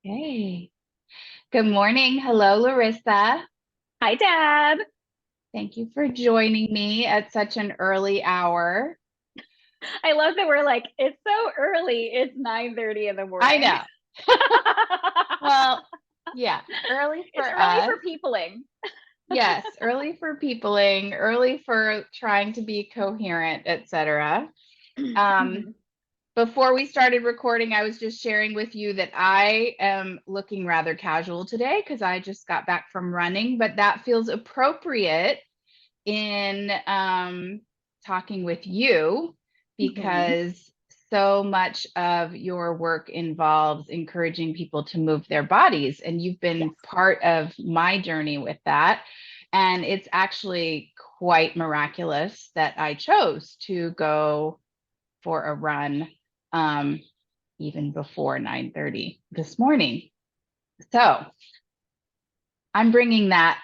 Hey, good morning. Hello, Larissa. Hi, Dad. Thank you for joining me at such an early hour. I love that we're like, it's so early. It's 9:30 in the I morning. know. Well, yeah, early It's for early us. for peopling. Yes, early for peopling, early for trying to be coherent, etc. Um, Mhm. Before we started recording, I was just sharing with you that I am looking rather casual today because I just got back from running, but that feels appropriate in talking with you Mhm. because so much of your work involves encouraging people to move their bodies, and you've Yes. been part of my journey with that. And it's actually quite miraculous that I chose to go for a run um, even before 9:30 this morning. So I'm bringing that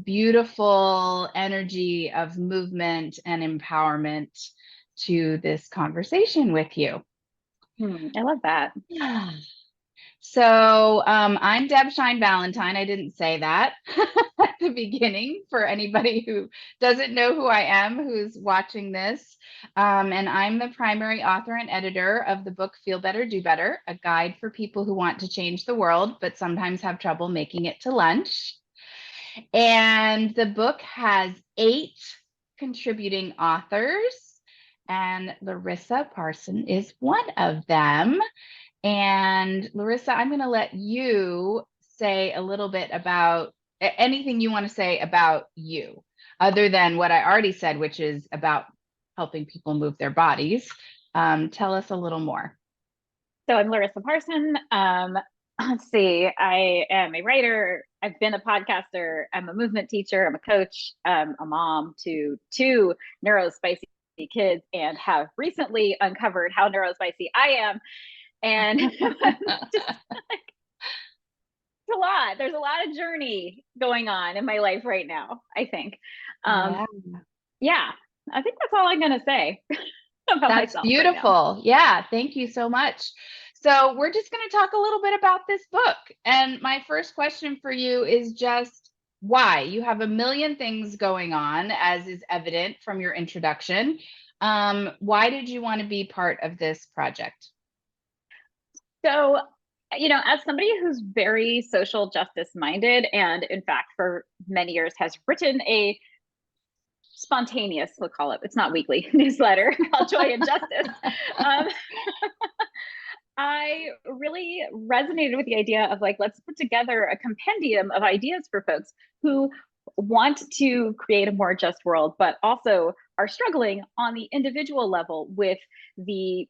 beautiful energy of movement and empowerment to this conversation with you. I love that. So I'm Deb Shine Valentine. I didn't say that at the beginning for anybody who doesn't know who I am, who's watching this. And I'm the primary author and editor of the book Feel Better, Do Better, a guide for people who want to change the world, but sometimes have trouble making it to lunch. And the book has 8 contributing authors, and Larissa Parson is one of them. And Larissa, I'm going to let you say a little bit about anything you want to say about you, other than what I already said, which is about helping people move their bodies. Tell us a little more. So I'm Larissa Parson. Let's see. I am a writer. I've been a podcaster. I'm a movement teacher. I'm a coach. A mom to two neurospicy kids, and have recently uncovered how neurospicy I am. And just a lot. There's a lot of journey going on in my life right now, I think. Um, Yeah. yeah, I think that's all I'm going to say about That's myself right now. beautiful. Yeah, thank you so much. So, we're just going to talk a little bit about this book. And my first question for you is just why? You have a million things going on, as is evident from your introduction. Why did you want to be part of this project? So, as somebody who's very social justice minded, and in fact, for many years has written a spontaneous, we'll call it, it's not weekly, newsletter called Joy and Justice. Um, I really resonated with the idea of like, let's put together a compendium of ideas for folks who want to create a more just world, but also are struggling on the individual level with the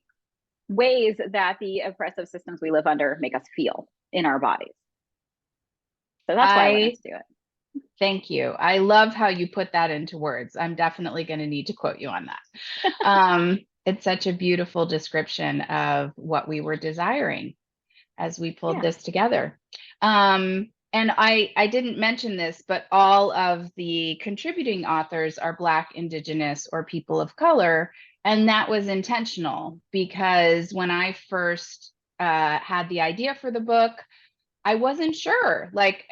ways that the oppressive systems we live under make us feel in our bodies. So that's why I wanted I to do it. thank you. I love how you put that into words. I'm definitely going to need to quote you on that. It's such a beautiful description of what we were desiring as we pulled Yeah. this together. And I didn't mention this, but all of the contributing authors are Black, Indigenous, or people of color. And that was intentional because when I first had the idea for the book, I wasn't sure. Like,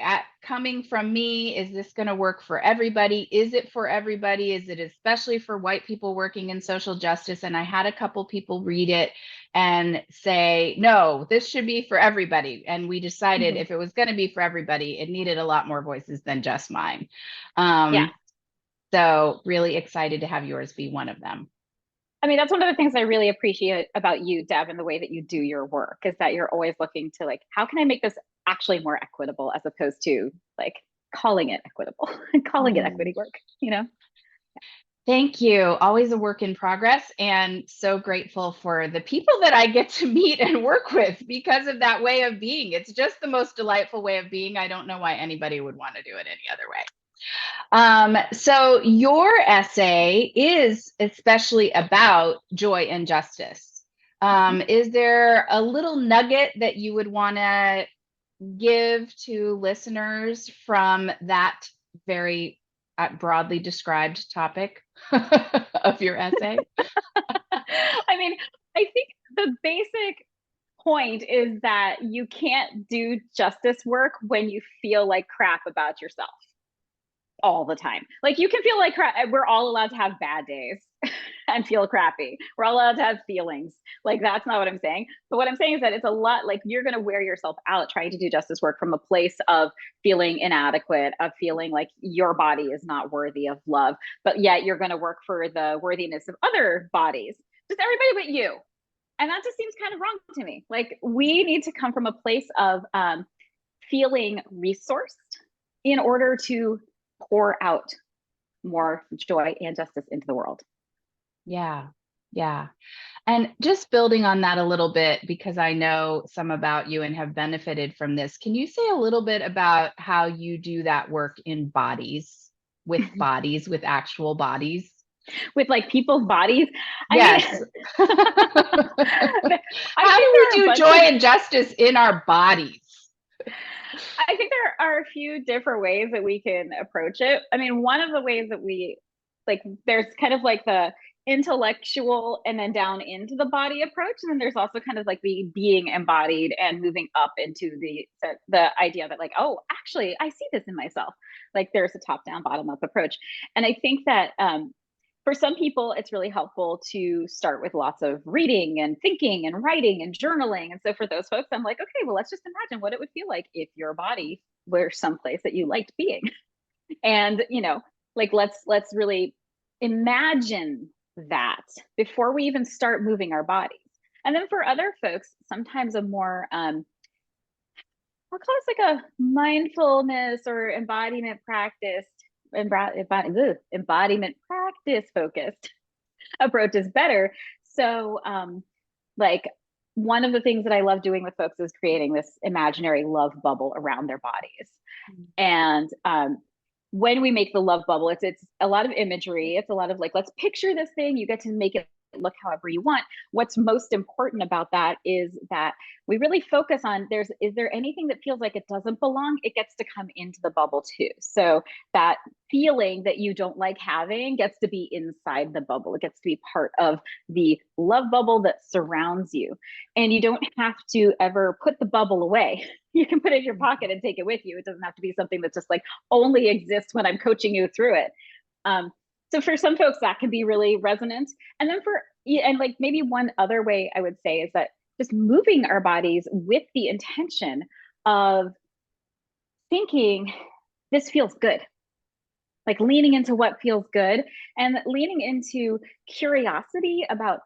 coming from me, is this going to work for everybody? Is it for everybody? Is it especially for white people working in social justice? And I had a couple people read it and say, no, this should be for everybody. And we decided Mm-hmm. if it was going to be for everybody, it needed a lot more voices than just mine. Yeah. Um, so, really excited to have yours be one of them. I mean, that's one of the things I really appreciate about you, Deb, and the way that you do your work is that you're always looking to like, how can I make this actually more equitable as opposed to like calling it equitable and calling it Oh, equity work, you know? thank you. Always a work in progress, and so grateful for the people that I get to meet and work with because of that way of being. It's just the most delightful way of being. I don't know why anybody would want to do it any other way. So, your essay is especially about joy and justice. Mhm. Is there a little nugget that you would want to give to listeners from that very broadly described topic of your essay? I mean, I think the basic point is that you can't do justice work when you feel like crap about yourself all the time. Like you can feel like crap. We're all allowed to have bad days and feel crappy. We're all allowed to have feelings. Like that's not what I'm saying. But what I'm saying is that it's a lot like you're going to wear yourself out trying to do justice work from a place of feeling inadequate, of feeling like your body is not worthy of love, but yet you're going to work for the worthiness of other bodies, just everybody but you. And that just seems kind of wrong to me. Like we need to come from a place of feeling resourced in order to pour out more joy and justice into the world. Yeah. Yeah. And just building on that a little bit, because I know some about you and have benefited from this, can you say a little bit about how you do that work in bodies, with actual bodies? With like people's bodies. Yes. I mean, How do we do joy and justice in our bodies? I think there are a few different ways that we can approach it. I mean, one of the ways that we like, there's kind of like the intellectual and then down into the body approach, and then there's also kind of like the being embodied and moving up into the idea that like, oh, actually, I see this in myself. Like, there's a top down, bottom up approach, and I think that for some people, it's really helpful to start with lots of reading and thinking and writing and journaling. And so for those folks, I'm like, okay, well, let's just imagine what it would feel like if your body were someplace that you liked being. And, you know, like let's really imagine that before we even start moving our bodies. And then for other folks, sometimes a more I'll call it like a mindfulness or embodiment practice, embodiment practice focused approach is better. So, like one of the things that I love doing with folks is creating this imaginary love bubble around their bodies. And when we make the love bubble, it's a lot of imagery. It's a lot of like, let's picture this thing. You get to make it look however you want. What's most important about that is that we really focus on is there anything that feels like it doesn't belong? It gets to come into the bubble too. So that feeling that you don't like having gets to be inside the bubble. It gets to be part of the love bubble that surrounds you. And you don't have to ever put the bubble away. You can put it in your pocket and take it with you. It doesn't have to be something that just like only exists when I'm coaching you through it. So for some folks that can be really resonant. And then and like maybe one other way I would say is that just moving our bodies with the intention of thinking, this feels good. Like leaning into what feels good and leaning into curiosity about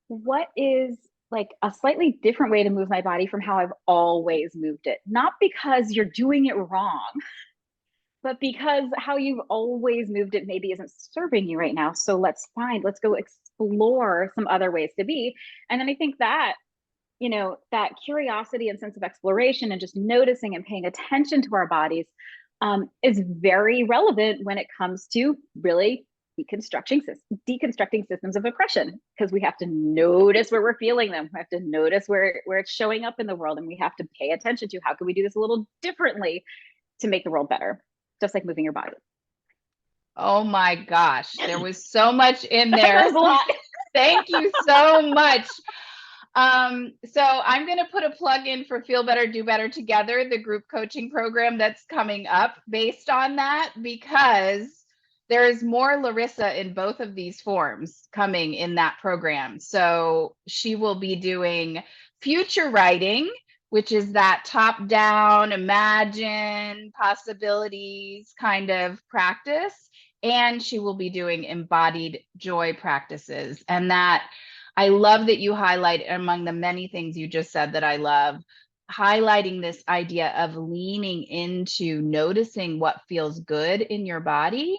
what is like a slightly different way to move my body from how I've always moved it. Not because you're doing it wrong, but because how you've always moved it maybe isn't serving you right now. So let's go explore some other ways to be. And then I think that, you know, that curiosity and sense of exploration and just noticing and paying attention to our bodies is very relevant when it comes to really deconstructing systems of oppression, because we have to notice where we're feeling them. We have to notice where it's showing up in the world, and we have to pay attention to how can we do this a little differently to make the world better, just like moving your body. Oh my gosh, there was so much in there. That was a lot. Thank you so much. So I'm going to put a plug in for Feel Better, Do Better Together, the group coaching program that's coming up based on that, because there is more Larissa in both of these forms coming in that program. So she will be doing future writing, which is that top down, imagine possibilities kind of practice. And she will be doing embodied joy practices. And that I love that you highlight, among the many things you just said that I love, highlighting this idea of leaning into noticing what feels good in your body.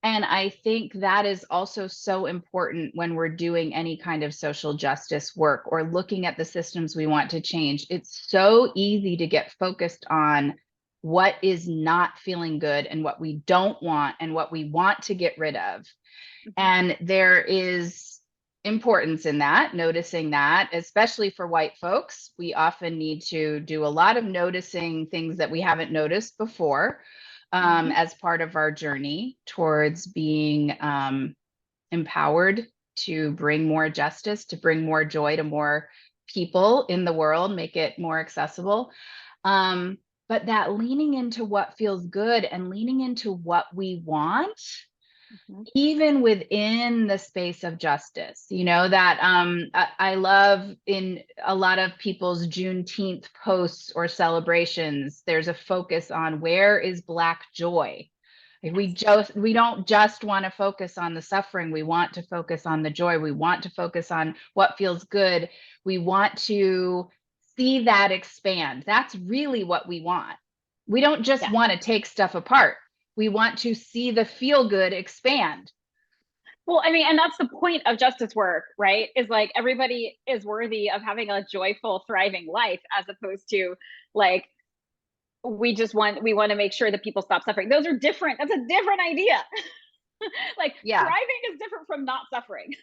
And I think that is also so important when we're doing any kind of social justice work or looking at the systems we want to change. It's so easy to get focused on what is not feeling good and what we don't want and what we want to get rid of. And there is importance in that, noticing that, especially for white folks. We often need to do a lot of noticing things that we haven't noticed before as part of our journey towards being empowered to bring more justice, to bring more joy to more people in the world, make it more accessible. Um, but that leaning into what feels good and leaning into what we want, Mhm. even within the space of justice, that I love in a lot of people's Juneteenth posts or celebrations, there's a focus on where is Black joy. Like, we don't just want to focus on the suffering. We want to focus on the joy. We want to focus on what feels good. We want to see that expand. That's really what we want. We don't just Yeah. want to take stuff apart. We want to see the feel good expand. Well, I mean, and that's the point of justice work, right? Is like everybody is worthy of having a joyful, thriving life, as opposed to like we want to make sure that people stop suffering. Those are different. That's a different idea. Like Yeah, thriving is different from not suffering.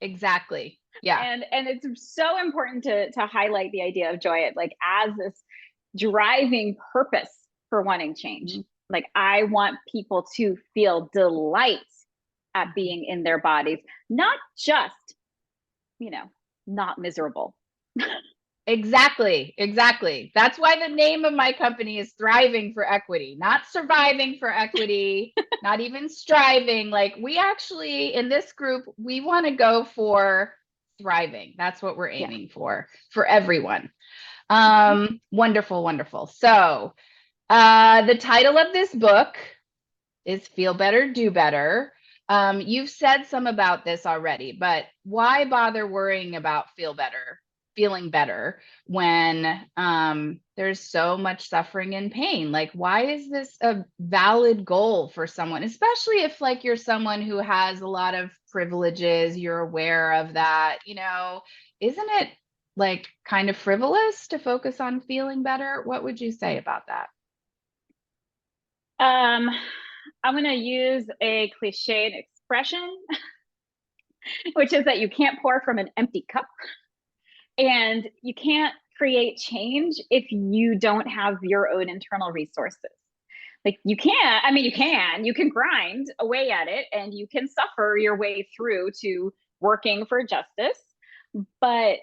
exactly. Yeah. And it's so important to highlight the idea of joy like as this driving purpose for wanting change. Mhm. Like I want people to feel delight at being in their bodies, not just, you know, not miserable. Exactly. Exactly. That's why the name of my company is Thriving for Equity, not surviving for equity, not even striving. Like, we actually, in this group, we want to go for thriving. That's what we're Yeah. aiming for everyone. Mhm. Wonderful, wonderful. So, the title of this book is Feel Better, Do Better. You've said some about this already, but why bother worrying about feeling better when there's so much suffering and pain? Like, why is this a valid goal for someone, especially if like you're someone who has a lot of privileges, you're aware of that, isn't it like kind of frivolous to focus on feeling better? What would you say about that? Um, I'm going to use a cliched expression, which is that you can't pour from an empty cup and you can't create change if you don't have your own internal resources. Like you can't, I mean, you can grind away at it and you can suffer your way through to working for justice. But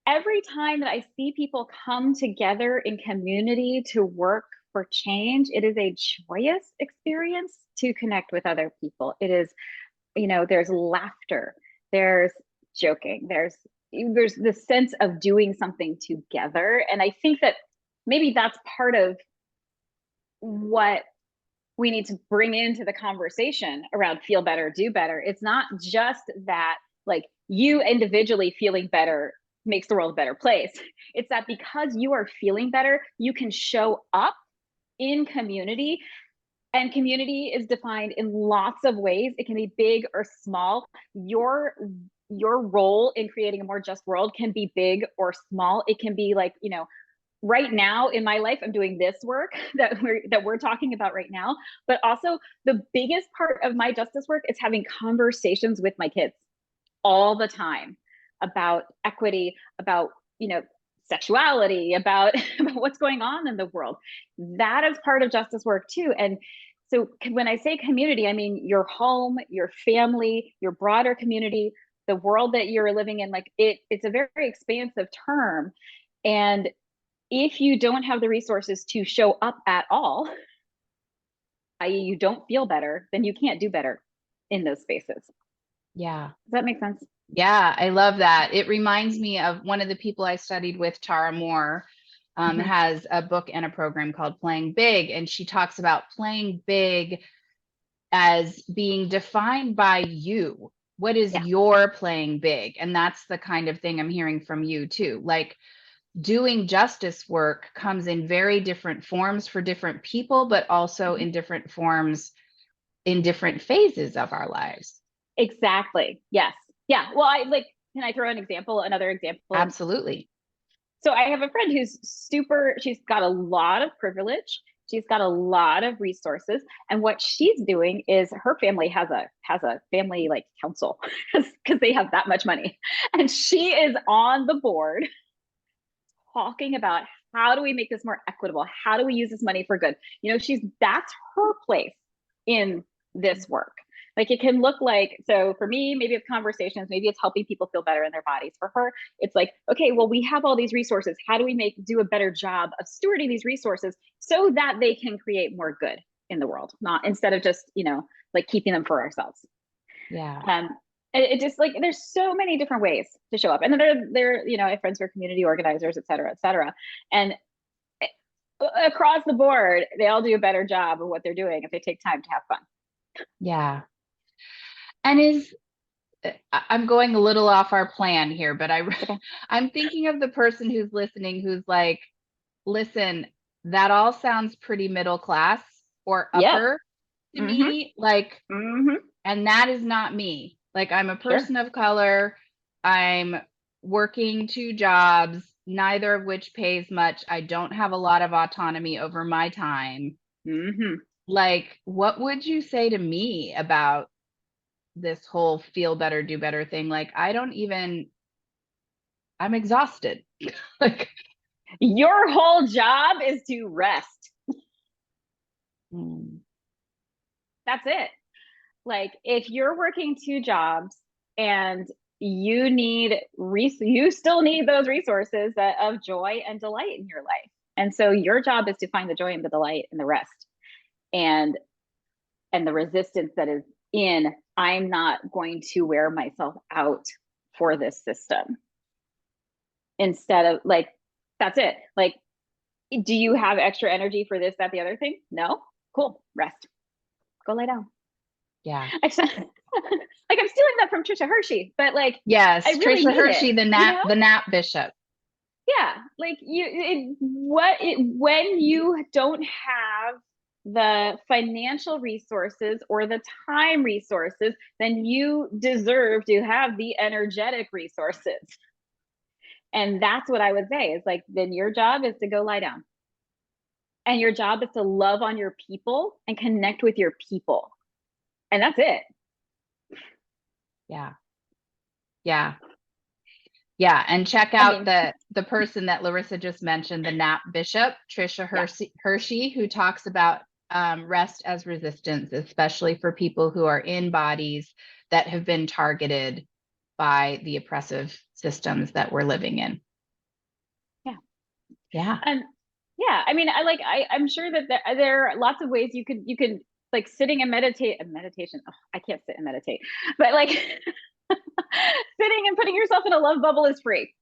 every time that I see people come together in community to work for change, it is a joyous experience to connect with other people. It is, there's laughter, there's joking, there's the sense of doing something together. And I think that maybe that's part of what we need to bring into the conversation around feel better, do better. It's not just that like you individually feeling better makes the world a better place. It's that because you are feeling better, you can show up in community. And community is defined in lots of ways. It can be big or small. Your role in creating a more just world can be big or small. It can be like, right now in my life I'm doing this work that we're talking about right now, but also the biggest part of my justice work is having conversations with my kids all the time about equity, about sexuality, about, about what's going on in the world. That is part of justice work too. And so when I say community, I mean your home, your family, your broader community, the world that you're living in. Like it's a very expansive term. And if you don't have the resources to show up at all, i.e., you don't feel better, then you can't do better in those spaces. Does Yeah. that make sense? Yeah, I love that. It reminds me of one of the people I studied with, Tara Moore, Mm-hmm. has a book and a program called Playing Big. And she talks about playing big as being defined by you. What is Yeah, your playing big? And that's the kind of thing I'm hearing from you too. Like, doing justice work comes in very different forms for different people, but also mm-hmm. in different forms in different phases of our lives. Exactly. Yes. Yeah. Well, I like, can I throw another example? Absolutely. So I have a friend who's she's got a lot of privilege. She's got a lot of resources. And what she's doing is her family has a family like council because they have that much money. And she is on the board talking about how do we make this more equitable? How do we use this money for good? She's that's her place in this work. Like it can look like, so for me, maybe it's conversations, maybe it's helping people feel better in their bodies. For her, it's like, okay, well, we have all these resources. How do we do a better job of stewarding these resources so that they can create more good in the world, not instead of just, like keeping them for ourselves. Yeah. Um, it just like there's so many different ways to show up, and then they're I have friends who are community organizers, et cetera, et cetera, and across the board, they all do a better job of what they're doing if they take time to have fun. Yeah. And I'm going a little off our plan here, but Okay. I'm thinking of the person who's listening who's like, listen, that all sounds pretty middle class or Yep. upper to Mm-hmm. me. Like, Mm-hmm. and that is not me. Like, I'm a Sure. person of color. I'm working 2 jobs, neither of which pays much. I don't have a lot of autonomy over my time. Mm-hmm. Like, what would you say to me about this whole feel better, do better thing? Like, I'm exhausted. Like, Your whole job is to rest. mm, That's it. Like if you're working 2 jobs and you still need those resources of joy and delight in your life. And so your job is to find the joy and the delight and the rest and the resistance that is in I'm not going to wear myself out for this system. Instead of like that's it. Like do you have extra energy for this, that, the other thing? No? Cool. Rest. Go lay down. yeah. I said, like I'm stealing that from Trisha Hershey, but like I Yes, really Trisha mean it, Hershey, you know? the nap bishop. Yeah, like when you don't have the financial resources or the time resources, then you deserve to have the energetic resources. And that's what I would say is like, then your job is to go lie down. And your job is to love on your people and connect with your people. And that's it. Yeah. Yeah. Yeah. And check I out mean, the person that Larissa just mentioned, the nap bishop, Trisha yeah. Hershey, who talks about rest as resistance, especially for people who are in bodies that have been targeted by the oppressive systems that we're living in. Yeah. Yeah. And yeah, I mean, I'm sure that there are lots of ways you could like sitting and meditation. Oh, I can't sit and meditate, but like sitting and putting yourself in a love bubble is free.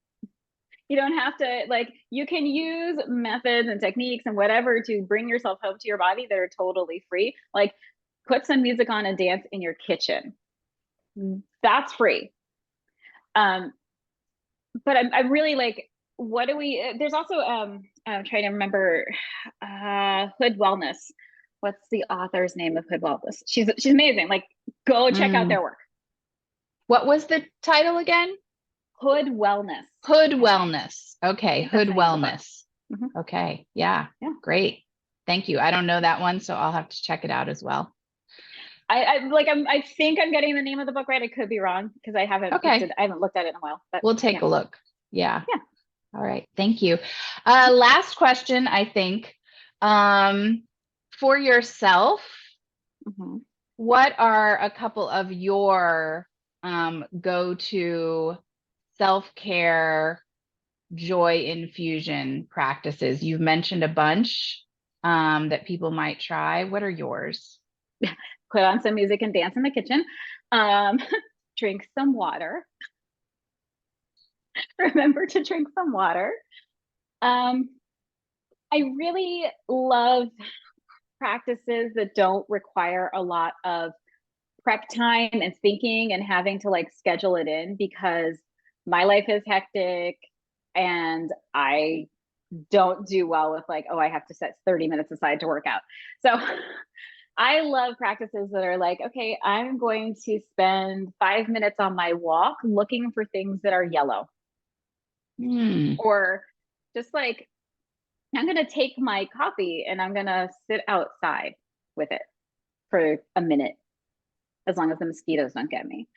You don't have to like you can use methods and techniques and whatever to bring yourself home to your body that are totally free. Like put some music on and dance in your kitchen. That's free. Um, but I'm really like, what do we? There's also I'm trying to remember Hood Wellness. What's the author's name of Hood Wellness? She's amazing. Like, go check out Mm. their work. What was the title again? Hood Wellness. Hood I think Wellness. Okay, that's Hood the name of the book. Wellness. Mm-hmm. Okay, yeah, Yeah. great. Thank you. I don't know that one, so I'll have to check it out as well. I think I'm getting the name of the book right. I could be wrong because Okay, I haven't looked at it in a while. But we'll take yeah, a look. Yeah. yeah. All right. Thank you. Last question, I think. Um, for yourself, Mm-hmm. what are a couple of your go-to self-care joy infusion practices? You've mentioned a bunch that people might try. What are yours? Put on some music and dance in the kitchen. Um, drink some water. Remember to drink some water. Um, I really love practices that don't require a lot of prep time and thinking and having to like schedule it in because my life is hectic and I don't do well with like, oh, I have to set 30 minutes aside to work out. So I love practices that are like, okay, I'm going to spend 5 minutes on my walk looking for things that are yellow. Hmm. Or just like I'm going to take my coffee and I'm going to sit outside with it for a minute, as long as the mosquitoes don't get me.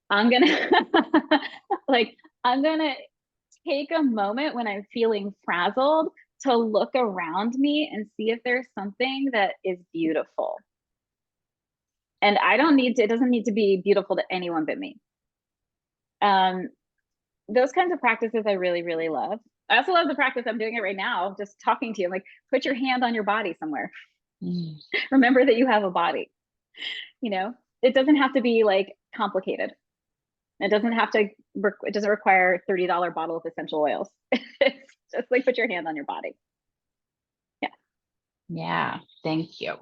I'm going to, like, I'm going to take a moment when I'm feeling frazzled to look around me and see if there's something that is beautiful. And I don't need to, it doesn't need to be beautiful to anyone but me. Um, those kinds of practices I really, really love. I also love the practice. I'm doing it right now, just talking to you. I'm like, put your hand on your body somewhere. Mm. Remember that you have a body. You know, it doesn't have to be like complicated. It doesn't have to, it doesn't require a $30 bottle of essential oils. It's just like put your hand on your body. Yeah. Yeah, thank you.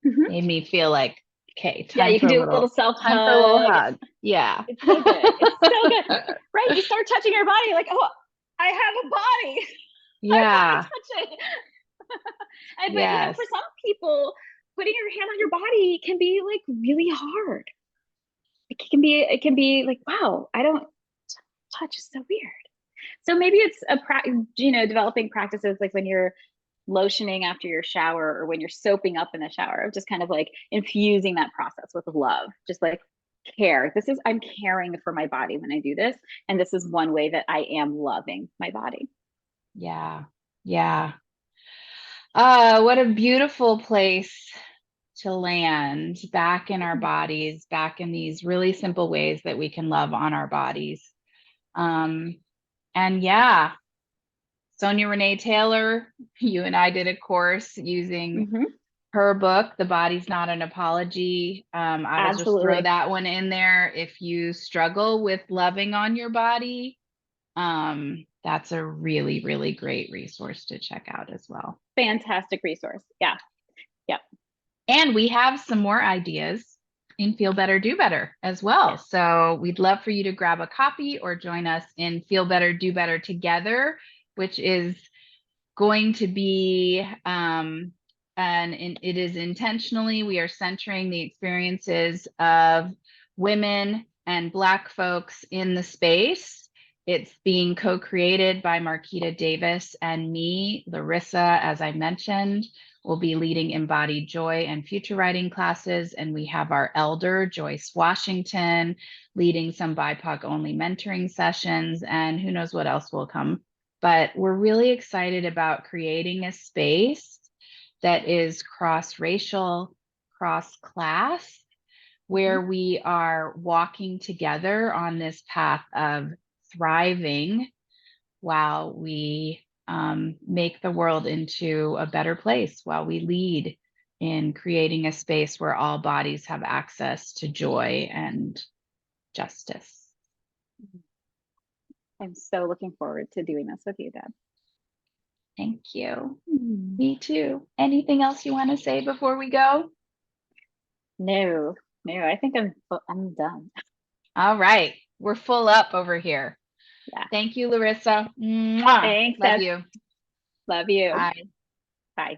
Mm-hmm. Made me feel like, okay, Yeah, you can do a little self time for a little hug. hug. Yeah. It's so good. It's so good. Right? You start touching your body, like, oh, I have a body. I want Yeah. to touch it. But you know, Yes. for some people, putting your hand on your body can be like really hard. It can be like, wow, I don't touch is so weird. So maybe it's developing practices like when you're lotioning after your shower or when you're soaping up in the shower, just kind of like infusing that process with love, just like care. I'm caring for my body when I do this. And this is one way that I am loving my body. Yeah. Yeah. What a beautiful place to land back in our bodies, back in these really simple ways that we can love on our bodies. Um, and yeah, Sonia Renee Taylor, you and I did a course using Mm-hmm. her book, The Body's Not an Apology. I will just throw Absolutely. that one in there. If you struggle with loving on your body, that's a really, really great resource to check out as well. Fantastic resource. Yeah. Yep. And we have some more ideas in Feel Better, Do Better as well. Yes. So we'd love for you to grab a copy or join us in Feel Better, Do Better Together, which is going to be, and it is intentionally, we are centering the experiences of women and Black folks in the space. It's being co-created by Marquita Davis and me. Larissa, as I mentioned, will be leading embodied joy and future writing classes. And we have our elder, Joyce Washington, leading some BIPOC only mentoring sessions. And who knows what else will come. But we're really excited about creating a space that is cross-racial, cross-class, where we are walking together on this path of thriving while we make the world into a better place, while we lead in creating a space where all bodies have access to joy and justice. I'm so looking forward to doing this with you, Deb. Thank you. Me too. Anything else you want to say before we go? No, no, I think I'm done. All right. We're full up over here. Yeah. Thank you, Larissa. Mwah. Thanks, Love Deb. you. Love you. Bye. Bye.